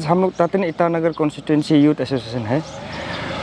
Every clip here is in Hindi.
हम लोग तातिन ईटानगर कॉन्स्टिट्यूंसी यूथ एसोसिएशन है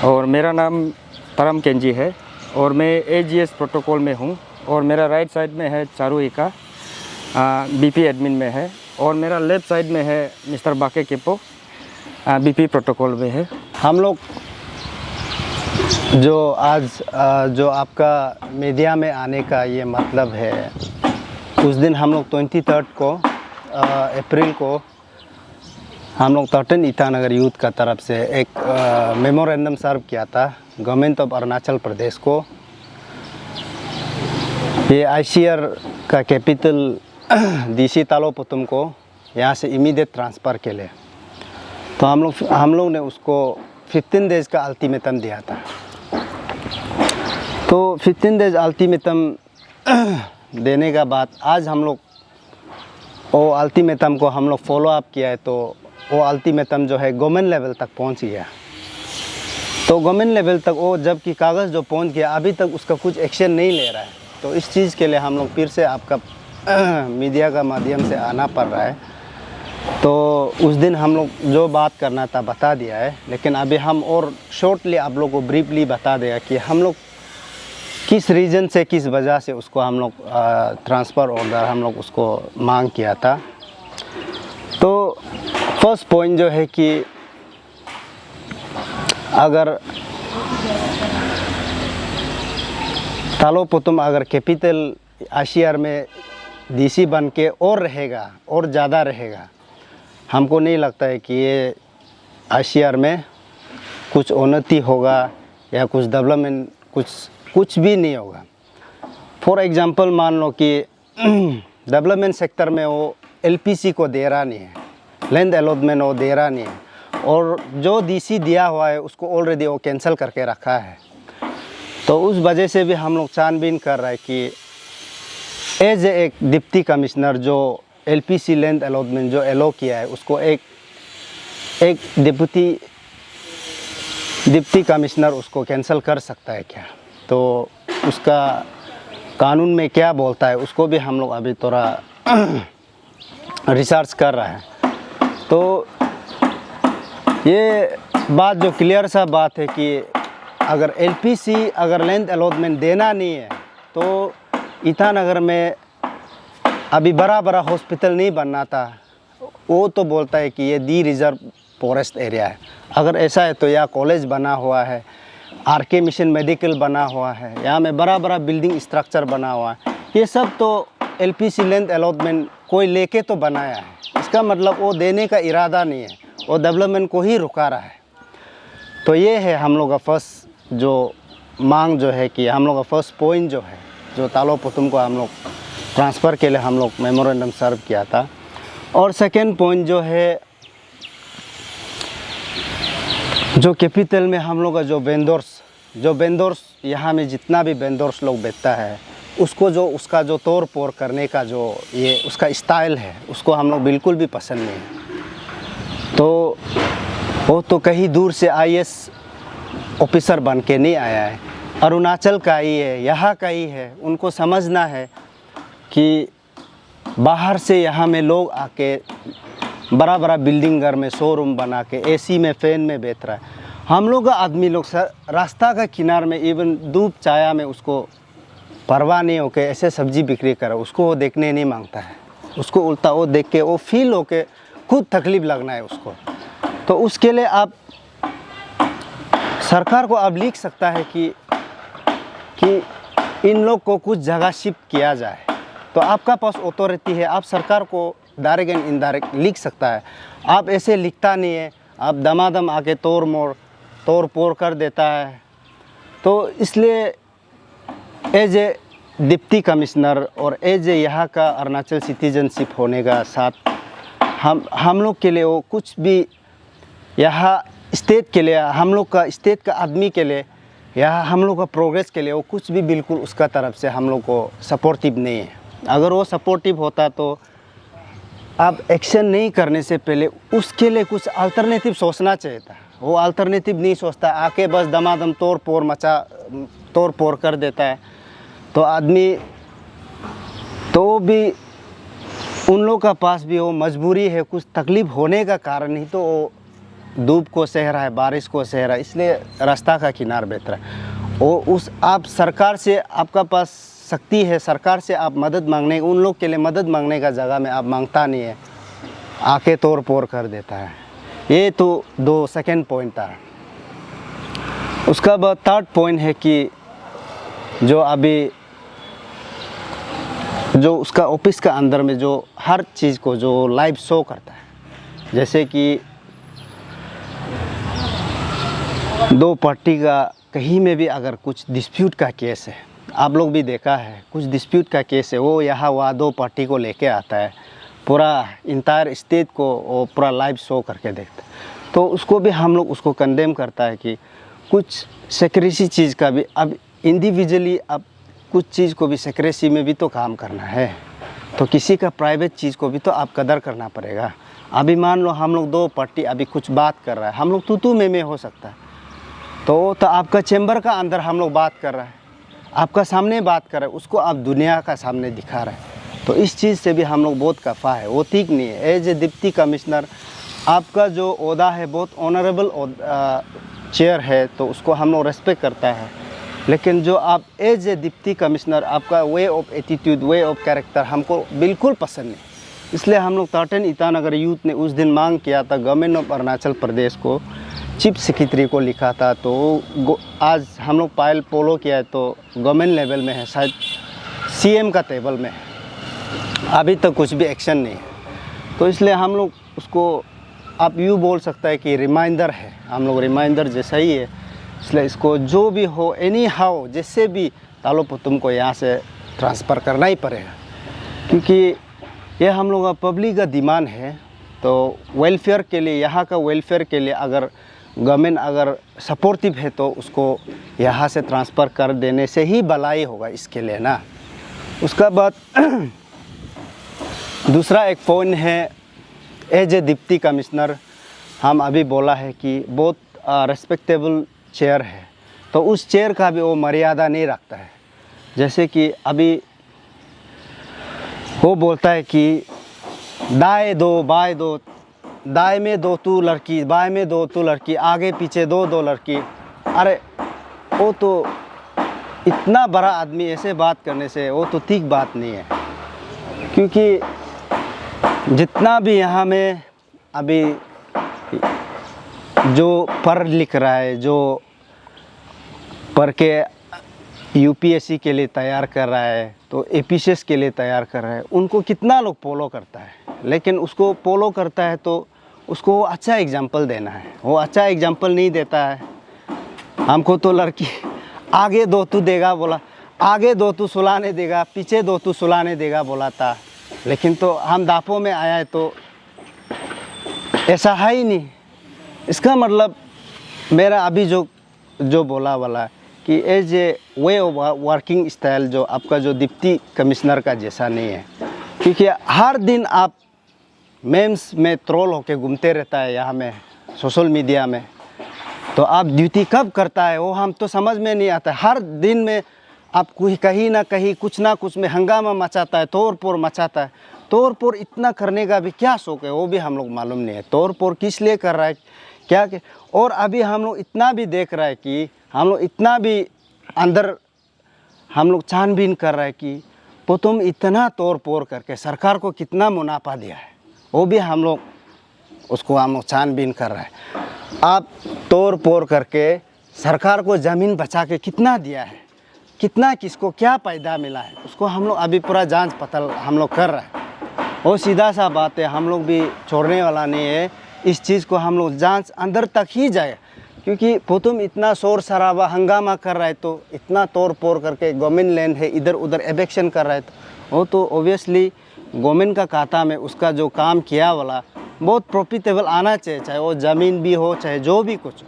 और मेरा नाम तरम केंजी है और मैं एजीएस प्रोटोकॉल में हूँ और मेरा राइट साइड में है चारू इका बीपी एडमिन में है और मेरा लेफ़्ट साइड में है मिस्टर बाके केपो बीपी प्रोटोकॉल में है। हम लोग जो आज जो आपका मीडिया में आने का ये मतलब है, उस दिन हम लोग 23 को अप्रैल को हम लोग तातिन ईटानगर यूथ का तरफ से एक मेमोरेंडम सर्व किया था गवर्नमेंट ऑफ अरुणाचल प्रदेश को। ये आईसीआर का कैपिटल डीसी तालोपुतम को यहाँ से इमीडिएट ट्रांसफ़र के लिए, तो हम लोग ने उसको 15 डेज़ का अल्टीमेटम दिया था। तो 15 डेज़ अल्टीमेटम देने का बाद आज हम लोग वो अल्टीमेटम को हम लोग फॉलो अप किया है, तो वो अल्टीमेटम जो है गवर्नमेंट लेवल तक पहुंच गया। तो गवर्नमेंट लेवल तक वो जबकि कागज़ जो पहुंच गया अभी तक उसका कुछ एक्शन नहीं ले रहा है। तो इस चीज़ के लिए हम लोग फिर से आपका मीडिया का माध्यम से आना पड़ रहा है। तो उस दिन हम लोग जो बात करना था बता दिया है, लेकिन अभी हम और शॉर्टली आप लोग को ब्रीफली बता देगा कि हम लोग किस रीज़न से किस वजह से उसको हम लोग ट्रांसफ़र ऑर्डर हम लोग उसको मांग किया था। तो फर्स्ट पॉइंट जो है कि अगर तालोपुतम अगर कैपिटल आईसीआर में डीसी बन के और रहेगा और ज़्यादा रहेगा, हमको नहीं लगता है कि ये आईसीआर में कुछ उन्नति होगा या कुछ डेवलपमेंट कुछ भी नहीं होगा। फॉर एग्ज़ाम्पल मान लो कि डेवलपमेंट सेक्टर में वो एलपीसी को दे रहा नहीं है, लैंड अलॉटमेंट वो दे रहा नहीं है, और जो डीसी दिया हुआ है उसको ऑलरेडी वो कैंसिल करके रखा है। तो उस वजह से भी हम लोग छानबीन कर रहे हैं कि एज एक डिप्टी कमिश्नर जो एलपीसी लैंड अलॉटमेंट जो एलो किया है उसको एक डिप्टी कमिश्नर उसको कैंसिल कर सकता है क्या? तो उसका कानून में क्या बोलता है उसको भी हम लोग अभी थोड़ा रिसर्च कर रहे हैं। तो ये बात जो क्लियर सा बात है कि अगर एलपीसी अगर लैंड अलॉटमेंट देना नहीं है तो ईटानगर में अभी बड़ा हॉस्पिटल नहीं बनना था। वो तो बोलता है कि ये डी रिजर्व फॉरेस्ट एरिया है। अगर ऐसा है तो यहाँ कॉलेज बना हुआ है, आरके मिशन मेडिकल बना हुआ है, यहाँ में बड़ा बिल्डिंग स्ट्रक्चर बना हुआ है। ये सब तो एलपीसी लैंड अलॉटमेंट कोई लेके तो बनाया है, इसका मतलब वो देने का इरादा नहीं है, वो डेवलपमेंट को ही रुका रहा है। तो ये है हम लोग का फर्स्ट जो मांग जो है कि हम लोग का फर्स्ट पॉइंट जो है जो तालोपुतम को हम लोग ट्रांसफ़र के लिए हम लोग मेमोरेंडम सर्व किया था। और सेकेंड पॉइंट जो है जो कैपिटल में हम लोग का जो वेंडर्स यहाँ में जितना भी वेंडर्स लोग बेचता है उसको जो उसका जो तोड़ फोड़ करने का जो ये उसका स्टाइल है उसको हम लोग बिल्कुल भी पसंद नहीं है। तो वो तो कहीं दूर से आईएएस ऑफिसर बन के नहीं आया है, अरुणाचल का ही है, यहाँ का ही है। उनको समझना है कि बाहर से यहाँ में लोग आके बड़ा बिल्डिंग घर में शोरूम बना के एसी में फ़ैन में बेच रहा है। हम लोग का आदमी लोग रास्ता का किनार में इवन धूप छाया में उसको परवाह नहीं होके ऐसे सब्जी बिक्री कर, उसको वो देखने नहीं मांगता है। उसको उल्टा वो देख के वो फील होके खुद तकलीफ़ लगना है उसको। तो उसके लिए आप सरकार को अब लिख सकता है कि इन लोग को कुछ जगह शिफ्ट किया जाए। तो आपका पास अथॉरिटी है, आप सरकार को डायरेक्ट एंड इनडायरेक्ट लिख सकता है। आप ऐसे लिखता नहीं है, आप दमादम आके तोड़ फोड़ कर देता है। तो इसलिए एज ए डिप्टी कमिश्नर और एज ए यहाँ का अरुणाचल सिटीजनशिप होने का साथ हम लोग के लिए वो कुछ भी यहाँ स्टेट के लिए हम लोग का स्टेट का आदमी के लिए यहाँ हम लोग का प्रोग्रेस के लिए वो कुछ भी बिल्कुल उसका तरफ से हम लोग को सपोर्टिव नहीं है। अगर वो सपोर्टिव होता तो आप एक्शन नहीं करने से पहले उसके लिए कुछ अल्टरनेटिव सोचना चाहिए था। वो अल्टरनेटिव नहीं सोचता, आके बस दमादम तोड़ फोड़ कर देता है। तो आदमी तो भी उन लोग का पास भी वो मजबूरी है, कुछ तकलीफ होने का कारण ही तो वो धूप को सह रहा है, बारिश को सह रहा है, इसलिए रास्ता का किनार बेहतर है। वो उस आप सरकार से, आपका पास शक्ति है, सरकार से आप मदद मांगने, उन लोग के लिए मदद मांगने का जगह में आप मांगता नहीं है, आके तोड़ फोड़ कर देता है। ये तो दो सेकंड पॉइंट था। उसका बाद थर्ड पॉइंट है कि जो अभी जो उसका ऑफिस का अंदर में जो हर चीज़ को जो लाइव शो करता है, जैसे कि दो पार्टी का कहीं में भी अगर कुछ डिस्प्यूट का केस है, आप लोग भी देखा है, कुछ डिस्प्यूट का केस है, वो यहाँ वह दो पार्टी को लेके आता है, पूरा इंटायर स्टेट को वो पूरा लाइव शो करके देखता है। तो उसको भी हम लोग उसको कंडेम करता है कि कुछ सेक्रेसी चीज़ का भी, अब इंडिविजुअली अब कुछ चीज़ को भी सेक्रेसी में भी तो काम करना है, तो किसी का प्राइवेट चीज़ को भी तो आप कदर करना पड़ेगा। अभी मान लो हम लोग दो पार्टी अभी कुछ बात कर रहा है, हम लोग तू में हो सकता है, तो आपका चैम्बर का अंदर हम लोग बात कर रहा है, आपका सामने बात कर रहा है, उसको आप दुनिया का सामने दिखा रहे हैं, तो इस चीज़ से भी हम लोग बहुत कफ़ा है, वो ठीक नहीं है। एज ए डिप्टी कमिश्नर आपका जो ओहदा है बहुत ऑनरेबल चेयर है, तो उसको हम लोग रेस्पेक्ट करता है, लेकिन जो आप एज ए डिप्टी कमिश्नर आपका way of attitude, way of character हमको बिल्कुल पसंद नहीं। इसलिए हम लोग ताटन ईटानगर यूथ ने उस दिन मांग किया था गवर्नमेंट ऑफ अरुणाचल प्रदेश को, चीफ सेक्रेटरी को लिखा था, तो आज हम लोग पायल पोलो किया है, तो गवर्नमेंट लेवल में है, शायद सीएम का टेबल में है, अभी तक कुछ भी एक्शन नहीं है। तो इसलिए हम लोग उसको आप यूँ बोल सकता है कि रिमाइंडर है, हम लोग रिमाइंडर जैसा ही है, इसलिए इसको जो भी हो एनी हाउ जैसे भी तालो पुतुम को यहाँ से ट्रांसफ़र करना ही पड़ेगा, क्योंकि ये हम लोग का पब्लिक का डिमांड है। तो वेलफेयर के लिए, यहाँ का वेलफेयर के लिए अगर गवर्नमेंट अगर सपोर्टिव है तो उसको यहाँ से ट्रांसफ़र कर देने से ही भलाई होगा इसके लिए ना। उसका बाद दूसरा एक पॉइंट है, एज ए डिप्टी कमिश्नर हम अभी बोला है कि बहुत रेस्पेक्टेबल चेयर है, तो उस चेयर का भी वो मर्यादा नहीं रखता है। जैसे कि अभी वो बोलता है कि दाएं दो बाएं दो, दाएं में दो तू लड़की, बाएं में दो तू लड़की, आगे पीछे दो लड़की। अरे वो तो इतना बड़ा आदमी ऐसे बात करने से वो तो ठीक बात नहीं है, क्योंकि जितना भी यहाँ में अभी जो पढ़ लिख रहा है, जो पढ़ के यूपीएससी के लिए तैयार कर रहा है, तो एपीसीएस के लिए तैयार कर रहा है, उनको कितना लोग फॉलो करता है, लेकिन उसको फॉलो करता है तो उसको वो अच्छा एग्जाम्पल देना है, वो अच्छा एग्जाम्पल नहीं देता है। हमको तो लड़की आगे दो तू देगा बोला, आगे दो तू सुलाने देगा, पीछे दो तू सुलाने देगा बोला था, लेकिन तो हम दापों में आया है तो ऐसा है ही नहीं। इसका मतलब मेरा अभी जो बोला वाला कि as a way of working style जो आपका जो डिप्टी कमिश्नर का जैसा नहीं है, क्योंकि हर दिन आप मेम्स में ट्रोल होके घूमते रहता है यहाँ में सोशल मीडिया में, तो आप ड्यूटी कब करता है वो हम तो समझ में नहीं आता। हर दिन में आप कहीं ना कहीं कुछ ना कुछ में हंगामा मचाता है, तोड़ फोड़ मचाता है। तोड़ फोड़ इतना करने का भी क्या शौक है वो भी हम लोग मालूम नहीं है, तोड़ फोड़ किस लिए कर रहा है क्या के। और अभी हम लोग इतना भी देख रहा है कि हम लोग इतना भी अंदर हम लोग छानबीन कर रहा है कि तुम इतना तोड़ फोड़ करके सरकार को कितना मुनाफा दिया है, वो भी हम लोग उसको हम लोग छानबीन कर रहा है। आप तोड़ फोड़ करके सरकार को ज़मीन बचा के कितना दिया है, कितना किसको क्या फायदा मिला है, उसको हम लोग अभी पूरा जांच पड़ताल हम लोग कर रहा है। वो सीधा सा बात है, हम लोग भी छोड़ने वाला नहीं है, इस चीज़ को हम लोग जांच अंदर तक ही जाए, क्योंकि तुम इतना शोर शराबा हंगामा कर रहा है, तो इतना तोड़ फोड़ करके गवर्नमेंट लैंड है इधर उधर एवेक्शन कर रहा है, तो वो तो ओबियसली गवर्नमेंट का खाता में उसका जो काम किया वाला बहुत प्रॉफिटेबल आना चाहिए, चाहे वो ज़मीन भी हो चाहे जो भी कुछ हो।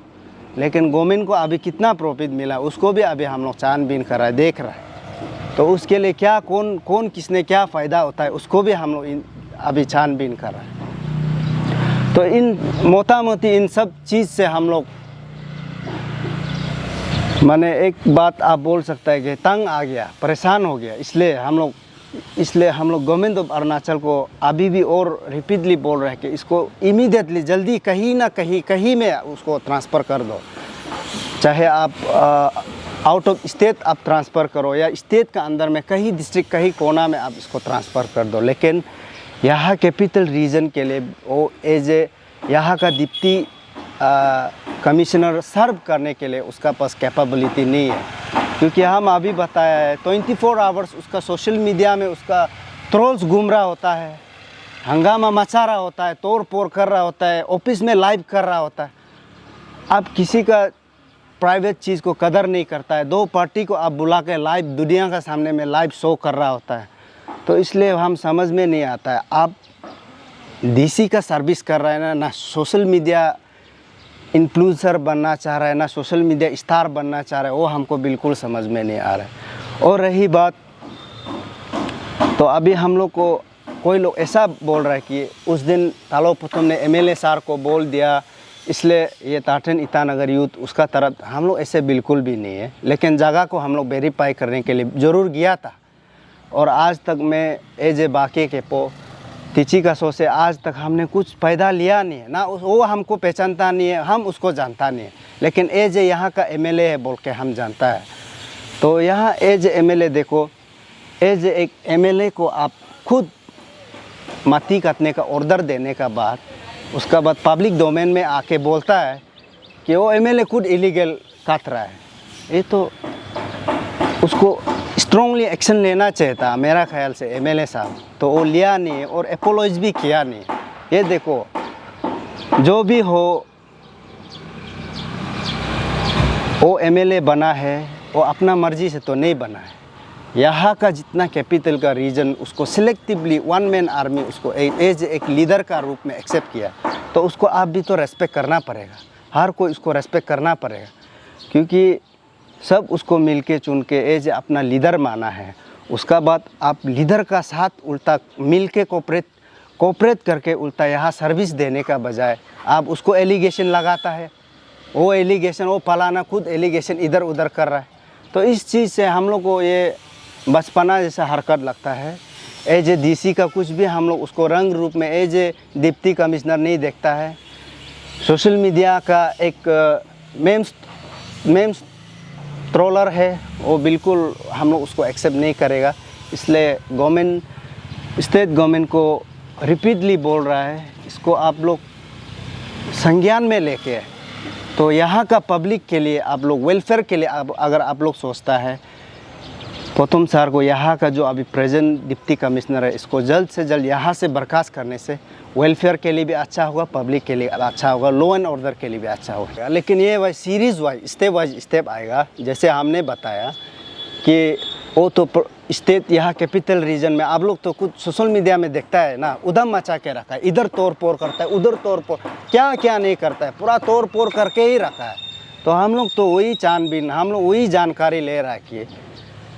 लेकिन गवर्नमेंट को अभी कितना प्रॉफिट मिला उसको भी अभी हम लोग छानबीन कर रहा है, देख रहा है, तो उसके लिए क्या कौन किसने क्या फ़ायदा होता है उसको भी हम लोग अभी छानबीन कर रहा है। तो इन मोटा मोटी इन सब चीज़ से हम लोग माने एक बात आप बोल सकता है कि तंग आ गया, परेशान हो गया, इसलिए हम लोग इसलिए हम लोग गवर्नमेंट ऑफ अरुणाचल को अभी भी और रिपीटली बोल रहे हैं कि इसको इमीडिएटली जल्दी कहीं ना कहीं में उसको ट्रांसफ़र कर दो। चाहे आप आउट ऑफ स्टेट आप ट्रांसफ़र करो या स्टेट का अंदर में कहीं डिस्ट्रिक्ट कहीं कोना में आप इसको ट्रांसफ़र कर दो, लेकिन यहाँ कैपिटल रीजन के लिए वो एज ए यहाँ का डिप्टी कमिश्नर सर्व करने के लिए उसका पास कैपेबिलिटी नहीं है। क्योंकि हम अभी बताया है 24 आवर्स उसका सोशल मीडिया में उसका ट्रोल्स घूम रहा होता है, हंगामा मचा रहा होता है, तोड़ फोड़ कर रहा होता है, ऑफिस में लाइव कर रहा होता है। आप किसी का प्राइवेट चीज़ को कदर नहीं करता है, दो पार्टी को आप बुला के लाइव दुनिया का सामने में लाइव शो कर रहा होता है। तो इसलिए हम समझ में नहीं आता है, आप डीसी का सर्विस कर रहे हैं ना सोशल मीडिया इन्फ्लुएंसर बनना चाह रहा है, ना सोशल मीडिया स्टार बनना चाह रहा है, वो हमको बिल्कुल समझ में नहीं आ रहा है। और रही बात, तो अभी हम लोग को कोई लोग ऐसा बोल रहा है कि उस दिन तालो पुतुम ने एमएलए सर को बोल दिया इसलिए ये ताटन ईटानगर यूथ उसका तरफ, हम लोग ऐसे बिल्कुल भी नहीं है। लेकिन जगह को हम लोग वेरीफाई करने के लिए ज़रूर गया था, और आज तक मैं एज ए बाकी के पो तिची का सो से आज तक हमने कुछ फ़ायदा लिया नहीं है ना। वो हमको पहचानता नहीं है, हम उसको जानता नहीं है, लेकिन एज ए यहाँ का एमएलए है बोल के हम जानता है। तो यहाँ एज एमएलए देखो, एज एक एमएलए को आप खुद मती काटने का ऑर्डर देने का बाद उसका बाद पब्लिक डोमेन में आके बोलता है कि वो एमएलए खुद इलीगल काट रहा है। ये तो उसको स्ट्रॉन्गली एक्शन लेना चाहिए था मेरा ख्याल से एमएलए साहब, तो वो लिया नहीं है और अपोलॉज भी किया नहीं। ये देखो जो भी हो, वो एमएलए बना है वो अपना मर्जी से तो नहीं बना है। यहाँ का जितना कैपिटल का रीजन उसको सिलेक्टिवली वन मैन आर्मी उसको एज एक लीडर का रूप में एक्सेप्ट किया, तो उसको आप भी तो रेस्पेक्ट करना पड़ेगा, हर कोई उसको रेस्पेक्ट करना पड़ेगा। क्योंकि सब उसको मिलके चुन के एज अपना लीडर माना है। उसका बाद आप लीडर का साथ उल्टा मिलके कोऑपरेट करके उल्टा यहाँ सर्विस देने का बजाय आप उसको एलिगेशन लगाता है, वो एलिगेशन वो फलाना खुद एलिगेशन इधर उधर कर रहा है। तो इस चीज़ से हम लोग को ये बचपना जैसा हरकत लगता है। एज ए डीसी का कुछ भी हम लोग उसको रंग रूप में एज ए डिप्टी कमिश्नर नहीं देखता है। सोशल मीडिया का एक मेम्स ट्रोलर है, वो बिल्कुल हम लोग उसको एक्सेप्ट नहीं करेगा। इसलिए स्टेट गवर्नमेंट को रिपीटली बोल रहा है, इसको आप लोग संज्ञान में लेके, तो यहाँ का पब्लिक के लिए आप लोग वेलफेयर के लिए अगर आप लोग सोचता है, पुतुम सर को यहाँ का जो अभी प्रेजेंट डिप्टी कमिश्नर है इसको जल्द से जल्द यहाँ से बर्खास्त करने से वेलफेयर के लिए भी अच्छा होगा, पब्लिक के लिए अच्छा होगा, लॉ एंड ऑर्डर के लिए भी अच्छा होगा। लेकिन ये वाइज सीरीज़ वाइज स्टेप आएगा। जैसे हमने बताया कि वो तो स्टेट यहाँ कैपिटल रीजन में आप लोग तो कुछ सोशल मीडिया में देखता है ना, उधम मचा के रखा है, इधर तोड़ फोड़ करता है, उधर तोड़ फोड़ क्या क्या नहीं करता है, पूरा तोड़ फोड़ करके ही रखा है। तो हम लोग तो वही छानबीन, हम लोग वही जानकारी ले रहा है कि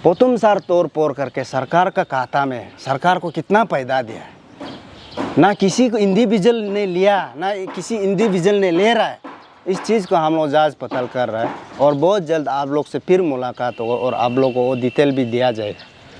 पुतुम सर तोड़ फोड़ करके सरकार का खाता में सरकार को कितना पैदा दिया है, ना किसी को इंडिविजुअल ने लिया, ना किसी इंडिविजुअल ने ले रहा है। इस चीज़ को हम लोग जांच पड़ताल कर रहा है और बहुत जल्द आप लोग से फिर मुलाकात होगा और आप लोगों को डिटेल भी दिया जाएगा।